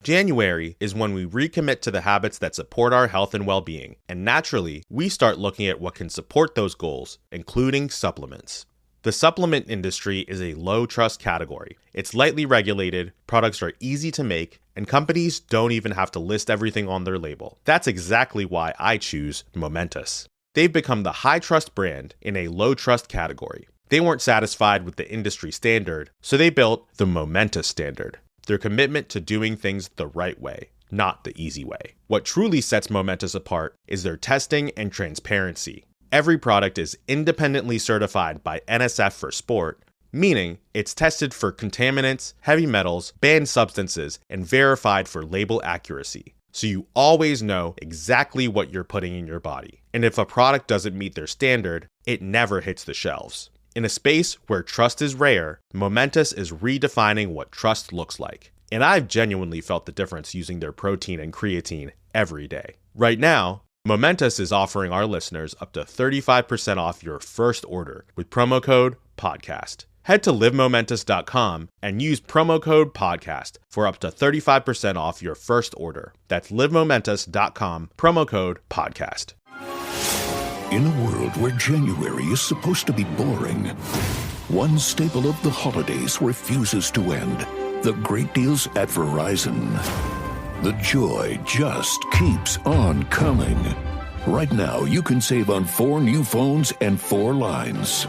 January is when we recommit to the habits that support our health and well-being, and naturally, we start looking at what can support those goals, including supplements. The supplement industry is a low-trust category. It's lightly regulated, products are easy to make, and companies don't even have to list everything on their label. That's exactly why I choose Momentous. They've become the high-trust brand in a low-trust category. They weren't satisfied with the industry standard, so they built the Momentous standard. Their commitment to doing things the right way, not the easy way. What truly sets Momentous apart is their testing and transparency. Every product is independently certified by NSF for sport, meaning it's tested for contaminants, heavy metals, banned substances, and verified for label accuracy. So you always know exactly what you're putting in your body. And if a product doesn't meet their standard, it never hits the shelves. In a space where trust is rare, Momentous is redefining what trust looks like. And I've genuinely felt the difference using their protein and creatine every day. Right now, Momentous is offering our listeners up to 35% off your first order with promo code PODCAST. Head to livemomentous.com and use promo code PODCAST for up to 35% off your first order. That's livemomentous.com, promo code PODCAST. In a world where January is supposed to be boring, one staple of the holidays refuses to end. The great deals at Verizon. The joy just keeps on coming. Right now, you can save on 4 new phones and 4 lines.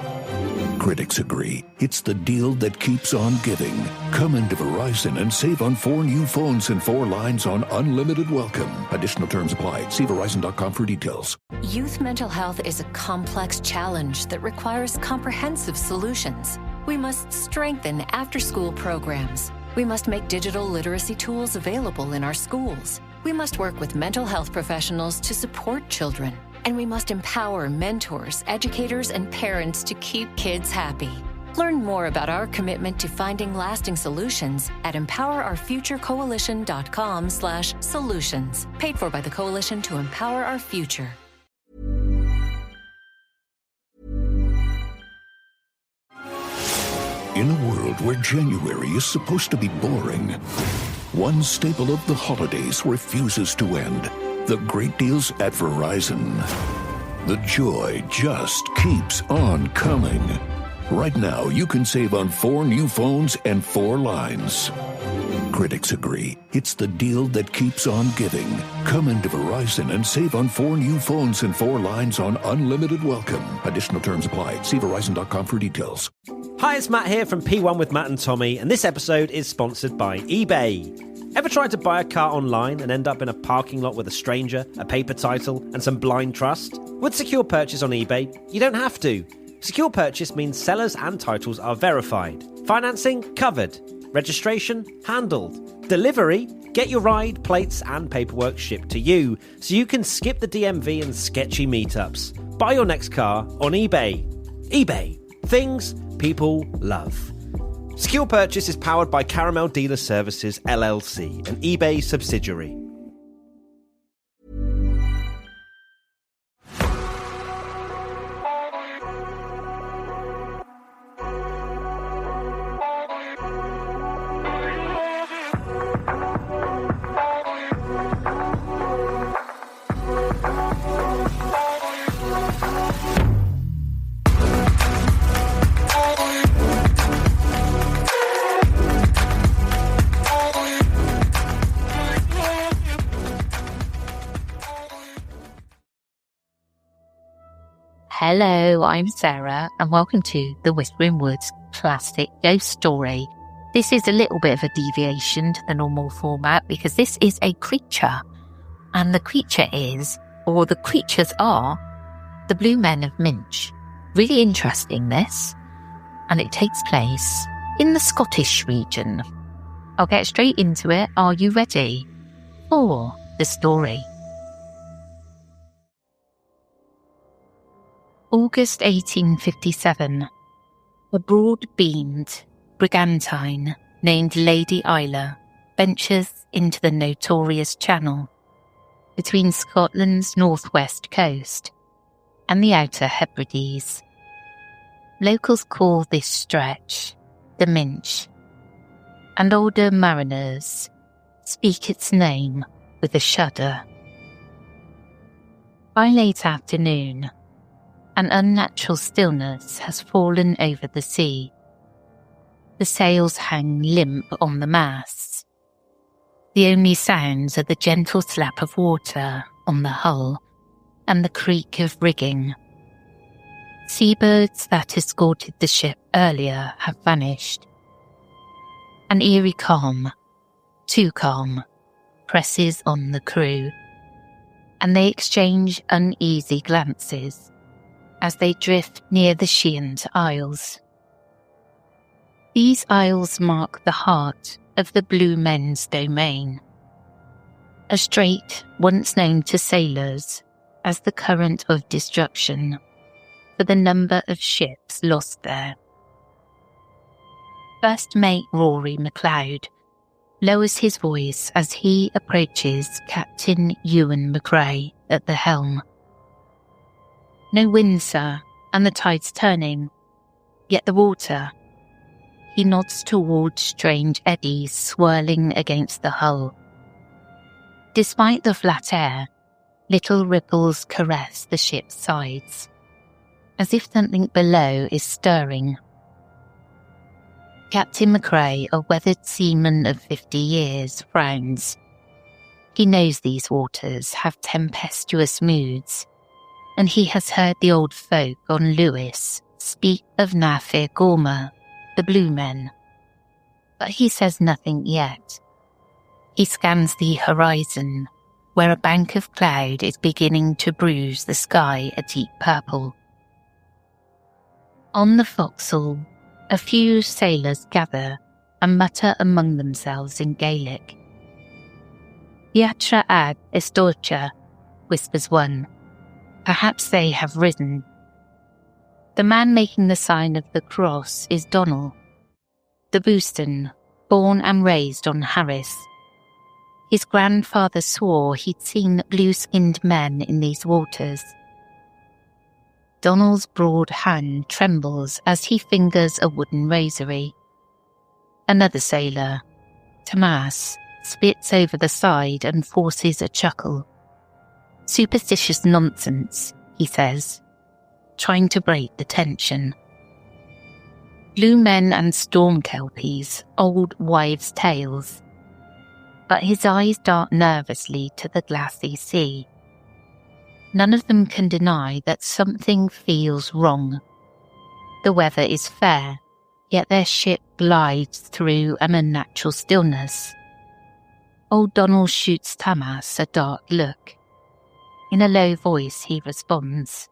Critics agree it's the deal that keeps on giving. Come into Verizon and save on 4 new phones and 4 lines on unlimited welcome. Additional terms apply. See Verizon.com for details. Youth mental health is a complex challenge that requires comprehensive solutions. We must strengthen after-school programs. We must make digital literacy tools available in our schools. We must work with mental health professionals to support children. And we must empower mentors, educators, and parents to keep kids happy. Learn more about our commitment to finding lasting solutions at empowerourfuturecoalition.com/solutions. Paid for by the Coalition to Empower Our Future. In a world where January is supposed to be boring, one staple of the holidays refuses to end. The great deals at Verizon. The joy just keeps on coming. Right now, you can save on 4 new phones and 4 lines. Critics agree it's the deal that keeps on giving. Come into Verizon and save on 4 new phones and 4 lines on unlimited welcome. Additional terms apply. See Verizon.com for details. Hi, it's Matt here from P1 with Matt and Tommy, and this episode is sponsored by eBay. Ever tried to buy a car online and end up in a parking lot with a stranger, a paper title, and some blind trust? With Secure Purchase on eBay, you don't have to. Secure Purchase means sellers and titles are verified. Financing covered. Registration handled. Delivery, get your ride, plates, and paperwork shipped to you, so you can skip the DMV and sketchy meetups. Buy your next car on eBay. eBay. Things people love. Secure Purchase is powered by Caramel Dealer Services, LLC, an eBay subsidiary. Hello, I'm Sarah, and welcome to the Whispering Woods Classic Ghost Story. This is a little bit of a deviation to the normal format because this is a creature, and the creature is, or the creatures are, the Blue Men of MINCH. Really interesting, this, and it takes place in the Scottish region. I'll get straight into it. Are you ready for the story? August 1857. A broad-beamed brigantine named Lady Isla ventures into the notorious Channel between Scotland's northwest coast and the Outer Hebrides. Locals call this stretch the Minch, and older mariners speak its name with a shudder. By late afternoon, an unnatural stillness has fallen over the sea. The sails hang limp on the masts. The only sounds are the gentle slap of water on the hull and the creak of rigging. Seabirds that escorted the ship earlier have vanished. An eerie calm, too calm, presses on the crew, and they exchange uneasy glances as they drift near the Shiant Isles. These isles mark the heart of the Blue Men's domain, a strait once known to sailors as the current of destruction for the number of ships lost there. First Mate Rory MacLeod lowers his voice as he approaches Captain Ewan McRae at the helm. No wind, sir, and the tide's turning. Yet the water. He nods towards strange eddies swirling against the hull. Despite the flat air, little ripples caress the ship's sides, as if something below is stirring. Captain McRae, a weathered seaman of 50 years, frowns. He knows these waters have tempestuous moods, and he has heard the old folk on Lewis speak of Nafir Gorma, the Blue Men. But he says nothing yet. He scans the horizon, where a bank of cloud is beginning to bruise the sky a deep purple. On the forecastle, a few sailors gather and mutter among themselves in Gaelic. Yatra ad Estorcha, whispers one. Perhaps they have risen. The man making the sign of the cross is Donald, the Booston, born and raised on Harris. His grandfather swore he'd seen blue-skinned men in these waters. Donald's broad hand trembles as he fingers a wooden rosary. Another sailor, Tomas, spits over the side and forces a chuckle. Superstitious nonsense, he says, trying to break the tension. Blue men and storm kelpies, old wives' tales. But his eyes dart nervously to the glassy sea. None of them can deny that something feels wrong. The weather is fair, yet their ship glides through an unnatural stillness. Old Donald shoots Tamas a dark look. In a low voice he responds,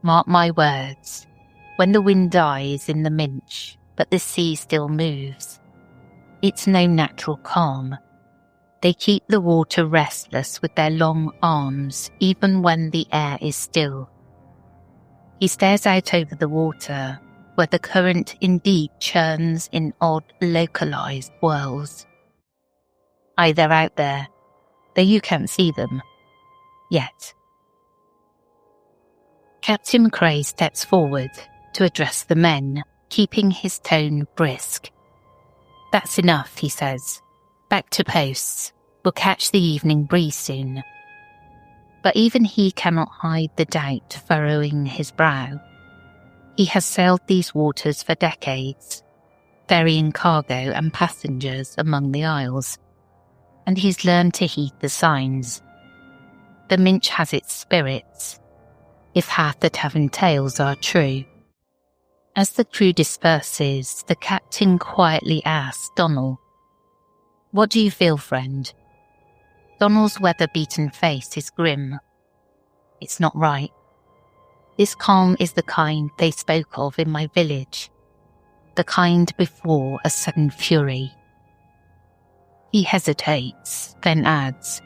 "Mark my words, when the wind dies in the Minch, but the sea still moves, it's no natural calm. They keep the water restless with their long arms, even when the air is still." He stares out over the water, where the current indeed churns in odd, localized whirls. Aye, they're out there, though you can't see them. Yet. Captain McRae steps forward to address the men, keeping his tone brisk. "That's enough," he says. "Back to posts. We'll catch the evening breeze soon." But even he cannot hide the doubt furrowing his brow. He has sailed these waters for decades, ferrying cargo and passengers among the isles, and he's learned to heed the signs. The Minch has its spirits, if half the tavern tales are true. As the crew disperses, the captain quietly asks Donald, "What do you feel, friend?" Donald's weather-beaten face is grim. "It's not right. This calm is the kind they spoke of in my village, the kind before a sudden fury." He hesitates, then adds,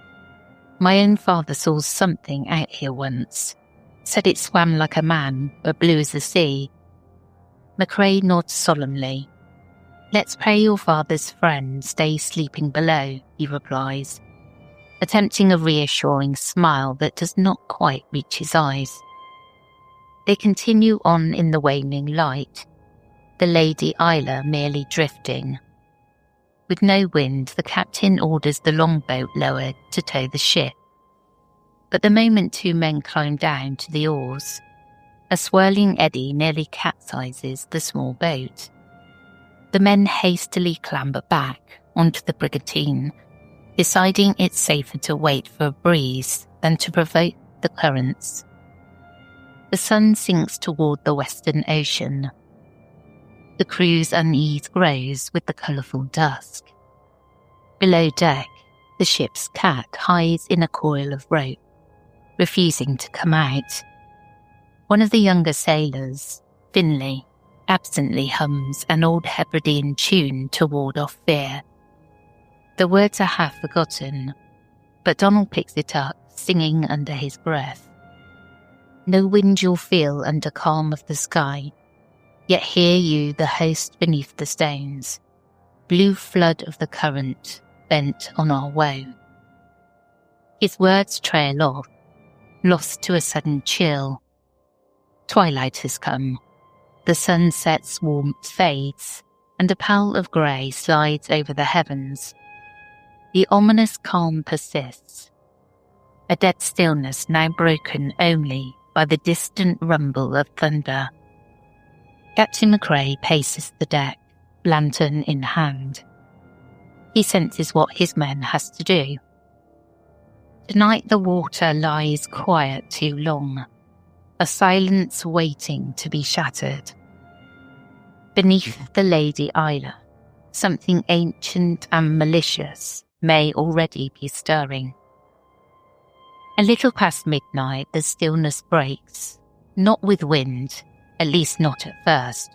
"My own father saw something out here once. Said it swam like a man, but blue as the sea." McRae nods solemnly. "Let's pray your father's friend stays sleeping below," he replies, attempting a reassuring smile that does not quite reach his eyes. They continue on in the waning light, the Lady Isla merely drifting. With no wind, the captain orders the longboat lowered to tow the ship. But the moment two men climb down to the oars, a swirling eddy nearly capsizes the small boat. The men hastily clamber back onto the brigantine, deciding it's safer to wait for a breeze than to provoke the currents. The sun sinks toward the western ocean. The crew's unease grows with the colourful dusk. Below deck, the ship's cat hides in a coil of rope, refusing to come out. One of the younger sailors, Finlay, absently hums an old Hebridean tune to ward off fear. The words are half forgotten, but Donald picks it up, singing under his breath. No wind you'll feel under calm of the sky, yet hear you the host beneath the stones, blue flood of the current bent on our woe. His words trail off, lost to a sudden chill. Twilight has come. The sunset's warmth fades, and a pall of grey slides over the heavens. The ominous calm persists, a dead stillness now broken only by the distant rumble of thunder. Captain McCrae paces the deck, lantern in hand. He senses what his men has to do. Tonight the water lies quiet too long, a silence waiting to be shattered. Beneath the Lady Isla, something ancient and malicious may already be stirring. A little past midnight, the stillness breaks, not with wind, at least not at first,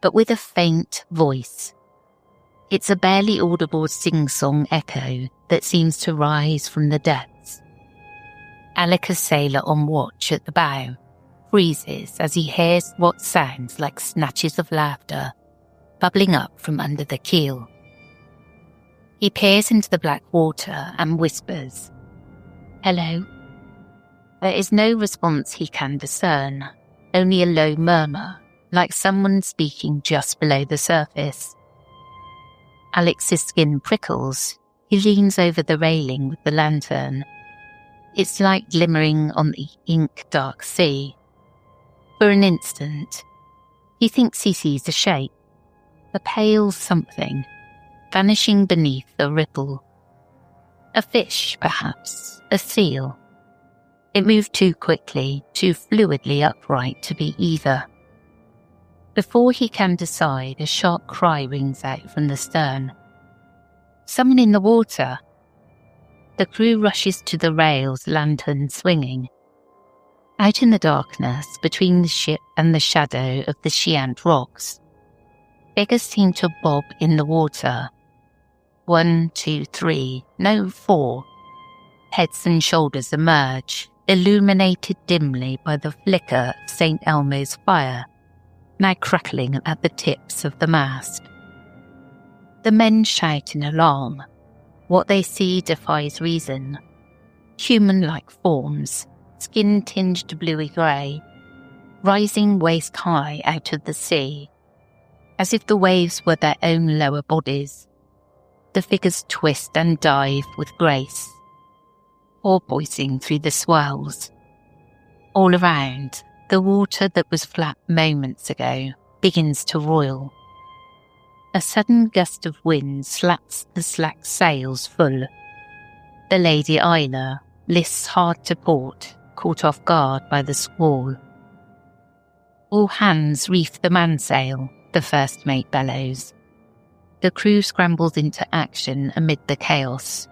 but with a faint voice. It's a barely audible sing-song echo that seems to rise from the depths. Alec, a sailor on watch at the bow, freezes as he hears what sounds like snatches of laughter bubbling up from under the keel. He peers into the black water and whispers, "Hello?" There is no response he can discern, only a low murmur, like someone speaking just below the surface. Alex's skin prickles. He leans over the railing with the lantern. Its light glimmering on the ink-dark sea. For an instant, he thinks he sees a shape, a pale something, vanishing beneath the ripple. A fish, perhaps, a seal. It moved too quickly, too fluidly upright to be either. Before he can decide, a sharp cry rings out from the stern. "Someone in the water!" The crew rushes to the rails, lantern swinging. Out in the darkness, between the ship and the shadow of the Shiant rocks, figures seem to bob in the water. 1, 2, 3, no 4. Heads and shoulders emerge, illuminated dimly by the flicker of St. Elmo's fire, now crackling at the tips of the mast. The men shout in alarm. What they see defies reason. Human-like forms, skin tinged bluey-grey, rising waist-high out of the sea, as if the waves were their own lower bodies. The figures twist and dive with grace, porpoising through the swells. All around, the water that was flat moments ago begins to roil. A sudden gust of wind slaps the slack sails full. The Lady Isla lists hard to port, caught off guard by the squall. "All hands reef the mainsail," the first mate bellows. The crew scrambles into action amid the chaos.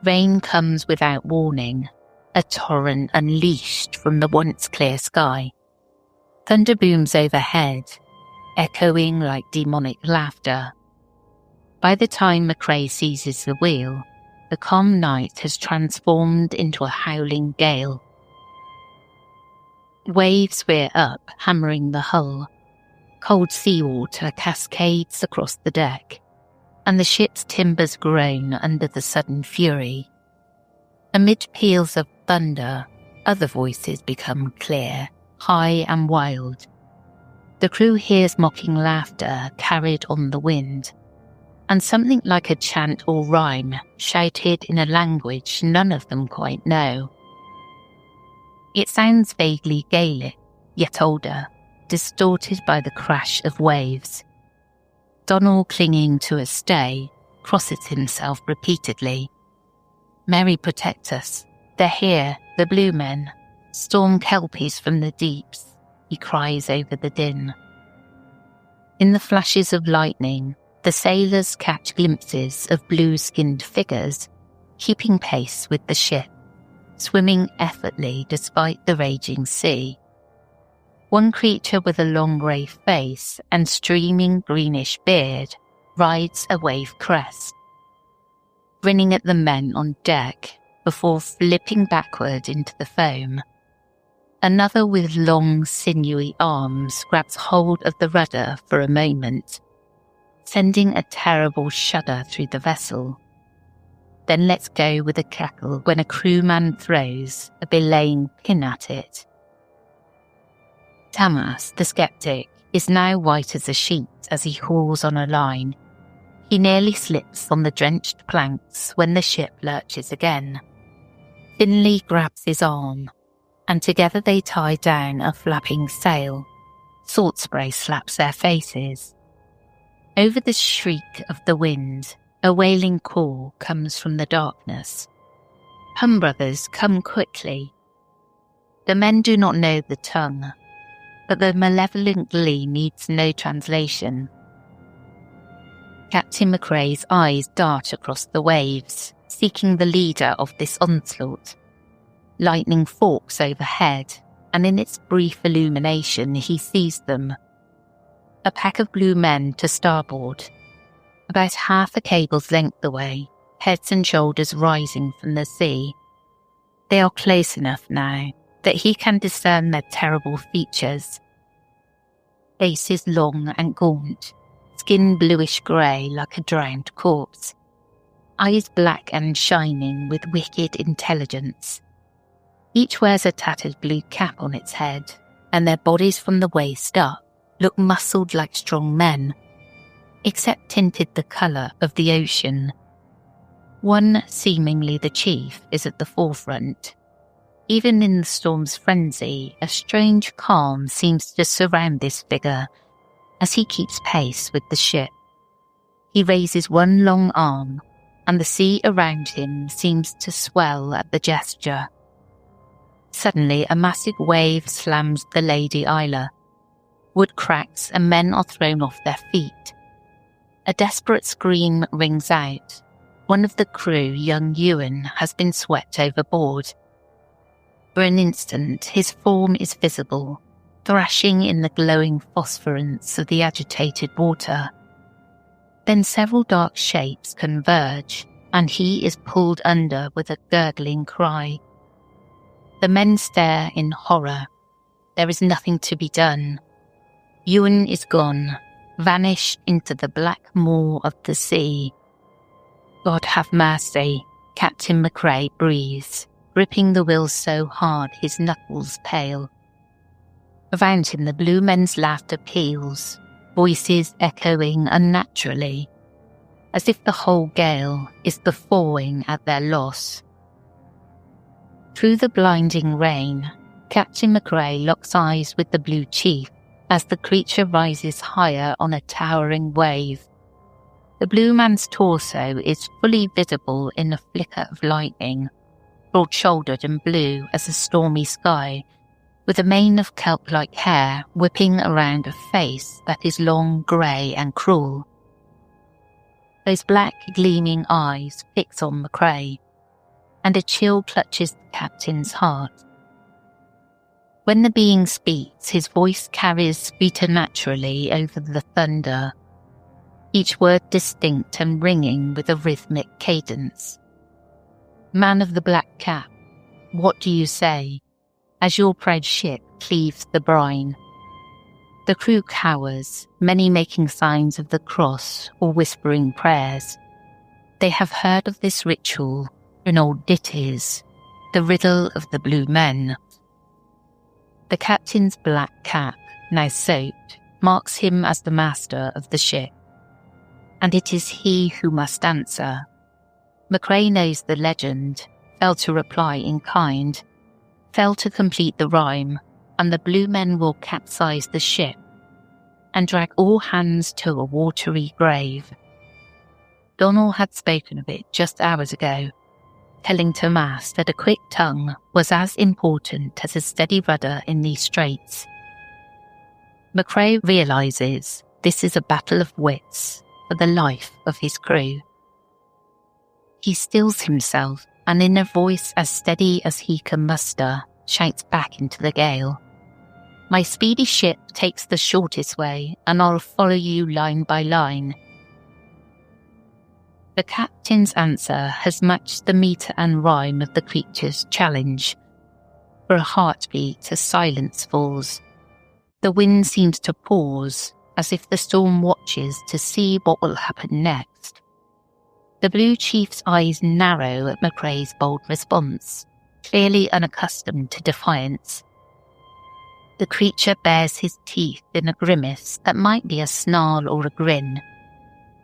Rain comes without warning, a torrent unleashed from the once clear sky. Thunder booms overhead, echoing like demonic laughter. By the time McCrae seizes the wheel, the calm night has transformed into a howling gale. Waves rear up, hammering the hull. Cold seawater cascades across the deck, and the ship's timbers groan under the sudden fury. Amid peals of thunder, other voices become clear, high and wild. The crew hears mocking laughter carried on the wind, and something like a chant or rhyme shouted in a language none of them quite know. It sounds vaguely Gaelic, yet older, distorted by the crash of waves. Donald, clinging to a stay, crosses himself repeatedly. "Mary, protect us. They're here, the blue men. Storm kelpies from the deeps," he cries over the din. In the flashes of lightning, the sailors catch glimpses of blue-skinned figures, keeping pace with the ship, swimming effortlessly despite the raging sea. One creature with a long grey face and streaming greenish beard rides a wave crest, grinning at the men on deck before flipping backward into the foam. Another with long, sinewy arms grabs hold of the rudder for a moment, sending a terrible shudder through the vessel, then lets go with a cackle when a crewman throws a belaying pin at it. Tamas, the skeptic, is now white as a sheet as he hauls on a line. He nearly slips on the drenched planks when the ship lurches again. Finley grabs his arm, and together they tie down a flapping sail. Salt spray slaps their faces. Over the shriek of the wind, a wailing call comes from the darkness. "Hum, brothers, come quickly." The men do not know the tongue, but the malevolent glee needs no translation. Captain McRae's eyes dart across the waves, seeking the leader of this onslaught. Lightning forks overhead, and in its brief illumination he sees them. A pack of blue men to starboard, about half a cable's length away, heads and shoulders rising from the sea. They are close enough now that he can discern their terrible features. Faces long and gaunt, skin bluish-grey like a drowned corpse, eyes black and shining with wicked intelligence. Each wears a tattered blue cap on its head, and their bodies from the waist up look muscled like strong men, except tinted the colour of the ocean. One, seemingly the chief, is at the forefront. Even in the storm's frenzy, a strange calm seems to surround this figure as he keeps pace with the ship. He raises one long arm, and the sea around him seems to swell at the gesture. Suddenly, a massive wave slams the Lady Isla. Wood cracks and men are thrown off their feet. A desperate scream rings out. One of the crew, young Ewan, has been swept overboard. For an instant, his form is visible, thrashing in the glowing phosphorescence of the agitated water. Then several dark shapes converge, and he is pulled under with a gurgling cry. The men stare in horror. There is nothing to be done. Ewan is gone, vanished into the black maw of the sea. "God have mercy," Captain McRae breathes, gripping the wheel so hard his knuckles pale. Around him the blue men's laughter peals, voices echoing unnaturally, as if the whole gale is guffawing at their loss. Through the blinding rain, Captain McRae locks eyes with the blue chief as the creature rises higher on a towering wave. The blue man's torso is fully visible in a flicker of lightning, broad-shouldered and blue as a stormy sky, with a mane of kelp-like hair whipping around a face that is long, grey and cruel. Those black, gleaming eyes fix on McRae, and a chill clutches the captain's heart. When the being speaks, his voice carries preternaturally over the thunder, each word distinct and ringing with a rhythmic cadence. "Man of the black cap, what do you say, as your proud ship cleaves the brine?" The crew cowers, many making signs of the cross or whispering prayers. They have heard of this ritual in old ditties, the riddle of the blue men. The captain's black cap, now soaked, marks him as the master of the ship. and it is he who must answer. McCrae knows the legend, failed to reply in kind, failed to complete the rhyme, and the blue men will capsize the ship and drag all hands to a watery grave. Donnell had spoken of it just hours ago, telling Tomas that a quick tongue was as important as a steady rudder in these straits. McCrae realizes this is a battle of wits for the life of his crew. He stills himself and in a voice as steady as he can muster, shouts back into the gale, "My speedy ship takes the shortest way, and I'll follow you line by line." The captain's answer has matched the meter and rhyme of the creature's challenge. For a heartbeat, a silence falls. The wind seems to pause, as if the storm watches to see what will happen next. The Blue Chief's eyes narrow at McCrae's bold response, clearly unaccustomed to defiance. The creature bares his teeth in a grimace that might be a snarl or a grin.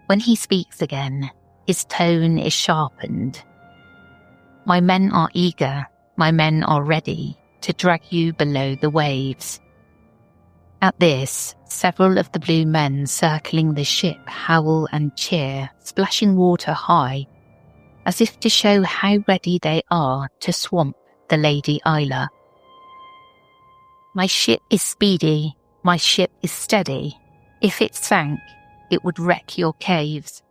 When he speaks again, his tone is sharpened. "My men are eager, my men are ready to drag you below the waves." At this, several of the blue men circling the ship howl and cheer, splashing water high, as if to show how ready they are to swamp the Lady Isla. "My ship is speedy, my ship is steady. If it sank, it would wreck your caves."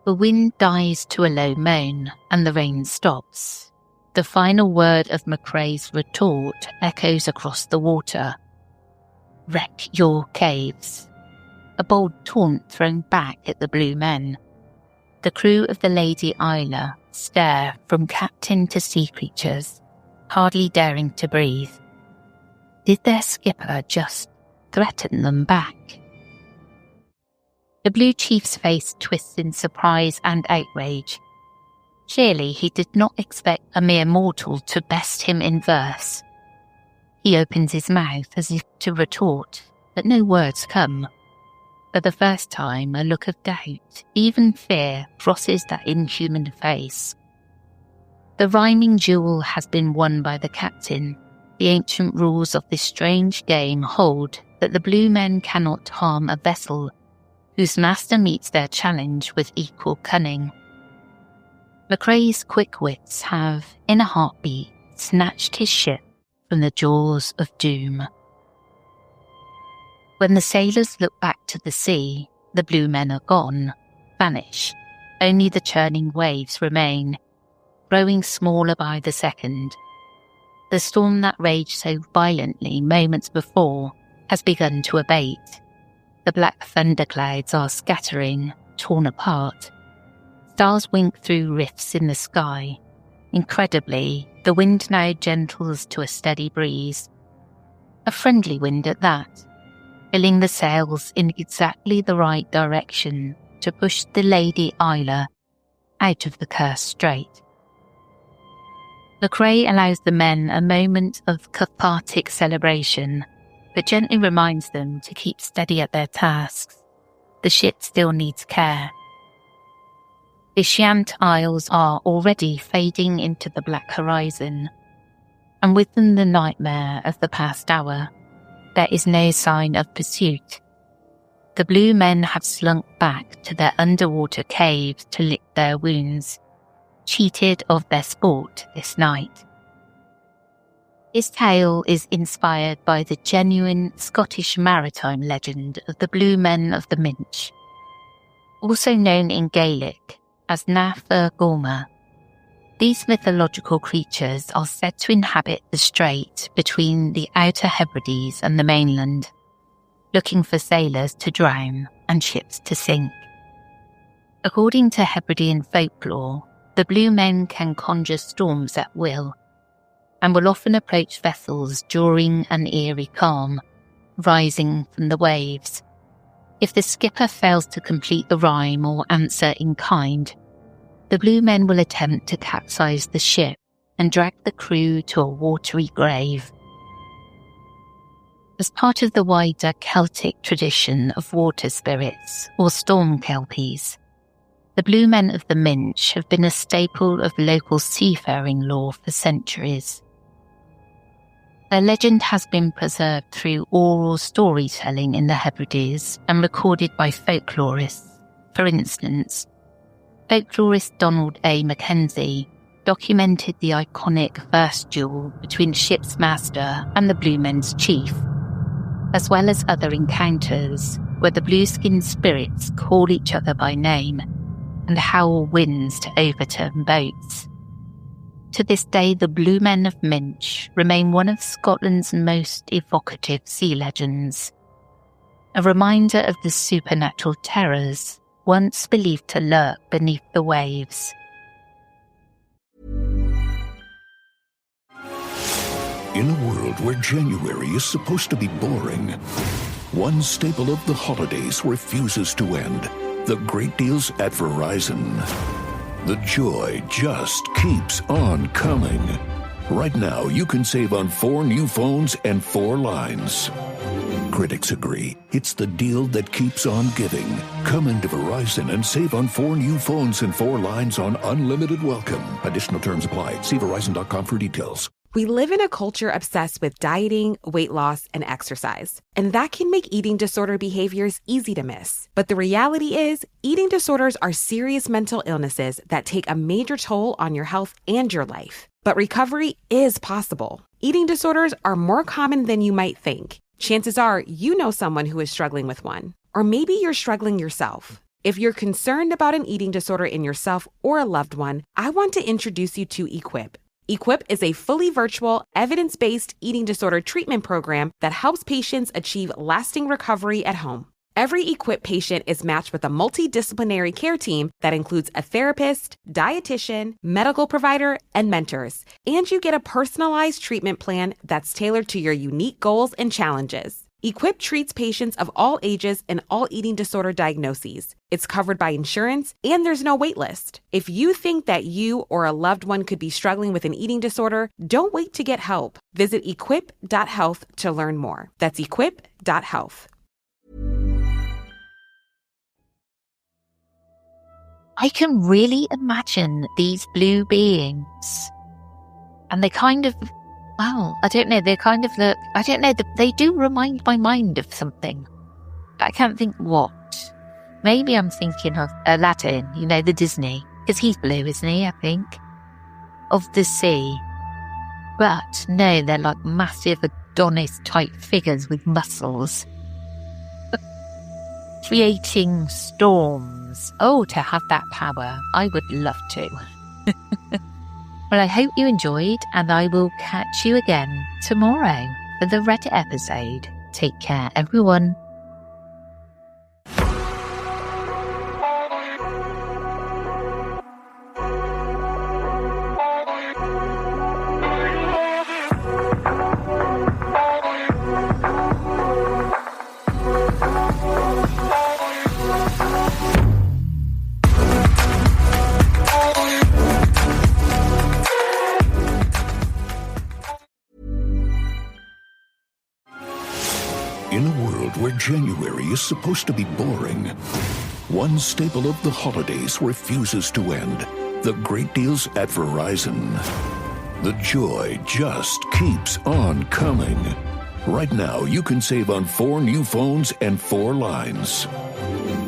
The wind dies to a low moan, and the rain stops. The final word of McCrae's retort echoes across the water. "Wreck your caves." A bold taunt thrown back at the blue men. The crew of the Lady Isla stare from captain to sea creatures, hardly daring to breathe. Did their skipper just threaten them back? The Blue Chief's face twists in surprise and outrage. Clearly he did not expect a mere mortal to best him in verse. He opens his mouth as if to retort, but no words come. For the first time, a look of doubt, even fear, crosses that inhuman face. The rhyming duel has been won by the captain. The ancient rules of this strange game hold that the blue men cannot harm a vessel whose master meets their challenge with equal cunning. McCrae's quick wits have, in a heartbeat, snatched his ship from the jaws of doom. When the sailors look back to the sea, the blue men are gone, vanished. Only the churning waves remain, growing smaller by the second. The storm that raged so violently moments before has begun to abate. The black thunderclouds are scattering, torn apart. Stars wink through rifts in the sky. Incredibly, the wind now gentles to a steady breeze. A friendly wind at that, filling the sails in exactly the right direction to push the Lady Isla out of the cursed strait. McCrae allows the men a moment of cathartic celebration, but gently reminds them to keep steady at their tasks. The ship still needs care. The Shiant Isles are already fading into the black horizon, and with them the nightmare of the past hour. There is no sign of pursuit. The blue men have slunk back to their underwater caves to lick their wounds, cheated of their sport this night. His tale is inspired by the genuine Scottish maritime legend of the Blue Men of the Minch, also known in Gaelic as Nath Gorma. These mythological creatures are said to inhabit the strait between the Outer Hebrides and the mainland, looking for sailors to drown and ships to sink. According to Hebridean folklore, the blue men can conjure storms at will, and will often approach vessels during an eerie calm, rising from the waves. If the skipper fails to complete the rhyme or answer in kind, the blue men will attempt to capsize the ship and drag the crew to a watery grave. As part of the wider Celtic tradition of water spirits, or storm kelpies, the blue men of the Minch have been a staple of local seafaring lore for centuries. Their legend has been preserved through oral storytelling in the Hebrides and recorded by folklorists. For instance, folklorist Donald A. Mackenzie documented the iconic first duel between the ship's master and the Blue Men's chief, as well as other encounters where the blue-skinned spirits call each other by name and howl winds to overturn boats. To this day, the Blue Men of Minch remain one of Scotland's most evocative sea legends, a reminder of the supernatural terrors once believed to lurk beneath the waves. In a world where January is supposed to be boring, one staple of the holidays refuses to end. The great deals at Verizon. The joy just keeps on coming. Right now, you can save on 4 new phones and 4 lines. Critics agree it's the deal that keeps on giving. Come into Verizon and save on 4 new phones and 4 lines on unlimited welcome. Additional terms apply. See Verizon.com for details. We live in a culture obsessed with dieting, weight loss, and exercise. And that can make eating disorder behaviors easy to miss. But the reality is, eating disorders are serious mental illnesses that take a major toll on your health and your life. But recovery is possible. Eating disorders are more common than you might think. Chances are you know someone who is struggling with one. Or maybe you're struggling yourself. If you're concerned about an eating disorder in yourself or a loved one, I want to introduce you to Equip. Equip is a fully virtual, evidence-based eating disorder treatment program that helps patients achieve lasting recovery at home. Every Equip patient is matched with a multidisciplinary care team that includes a therapist, dietitian, medical provider, and mentors. And you get a personalized treatment plan that's tailored to your unique goals and challenges. Equip treats patients of all ages and all eating disorder diagnoses. It's covered by insurance, and there's no wait list. If you think that you or a loved one could be struggling with an eating disorder, don't wait to get help. Visit equip.health to learn more. That's equip.health. I can really imagine these blue beings. And they kind of, well, I don't know, they kind of look, I don't know, they do remind my mind of something. But I can't think what. Maybe I'm thinking of Aladdin, you know, the Disney. Because he's blue, isn't he, I think? Of the sea. But no, they're like massive Adonis-type figures with muscles. Creating storms. Oh, to have that power. I would love to. Well, I hope you enjoyed, and I will catch you again tomorrow for the Reddit episode. Take care, everyone. In a world where January is supposed to be boring, one staple of the holidays refuses to end. The great deals at Verizon. The joy just keeps on coming. Right now, you can save on 4 new phones and 4 lines.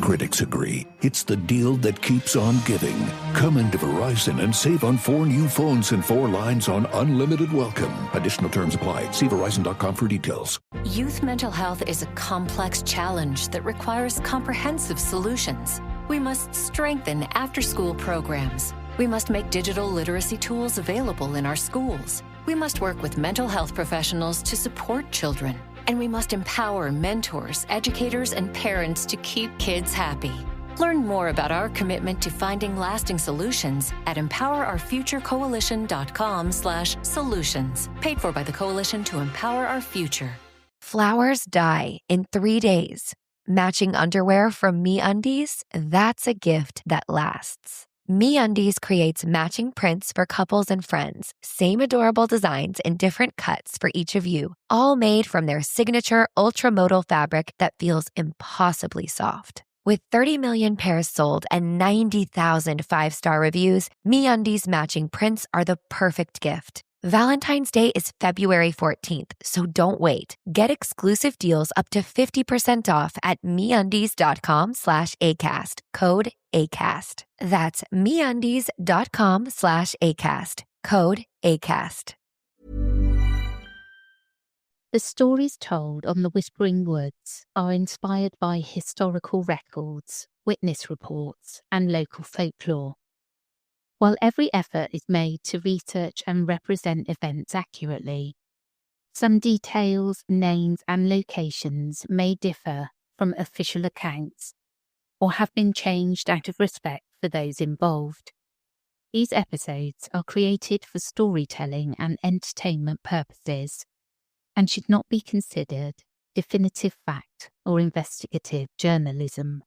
Critics agree it's the deal that keeps on giving. Come into Verizon and save on 4 new phones and 4 lines on unlimited welcome. Additional terms apply. See Verizon.com for details. Youth mental health is a complex challenge that requires comprehensive solutions. We must strengthen after-school programs. We must make digital literacy tools available in our schools. We must work with mental health professionals to support children. And we must empower mentors, educators, and parents to keep kids happy. Learn more about our commitment to finding lasting solutions at empowerourfuturecoalition.com/solutions. Paid for by the Coalition to Empower Our Future. Flowers die in 3 days. Matching underwear from MeUndies, that's a gift that lasts. MeUndies creates matching prints for couples and friends, same adorable designs in different cuts for each of you, all made from their signature ultramodal fabric that feels impossibly soft. With 30 million pairs sold and 90,000 five-star reviews, MeUndies matching prints are the perfect gift. Valentine's Day is February 14th, so don't wait. Get exclusive deals up to 50% off at MeUndies.com/ACAST, code ACAST. That's MeUndies.com/ACAST, code ACAST. The stories told on the Whispering Woods are inspired by historical records, witness reports, and local folklore. While every effort is made to research and represent events accurately, some details, names, and locations may differ from official accounts or have been changed out of respect for those involved. These episodes are created for storytelling and entertainment purposes and should not be considered definitive fact or investigative journalism.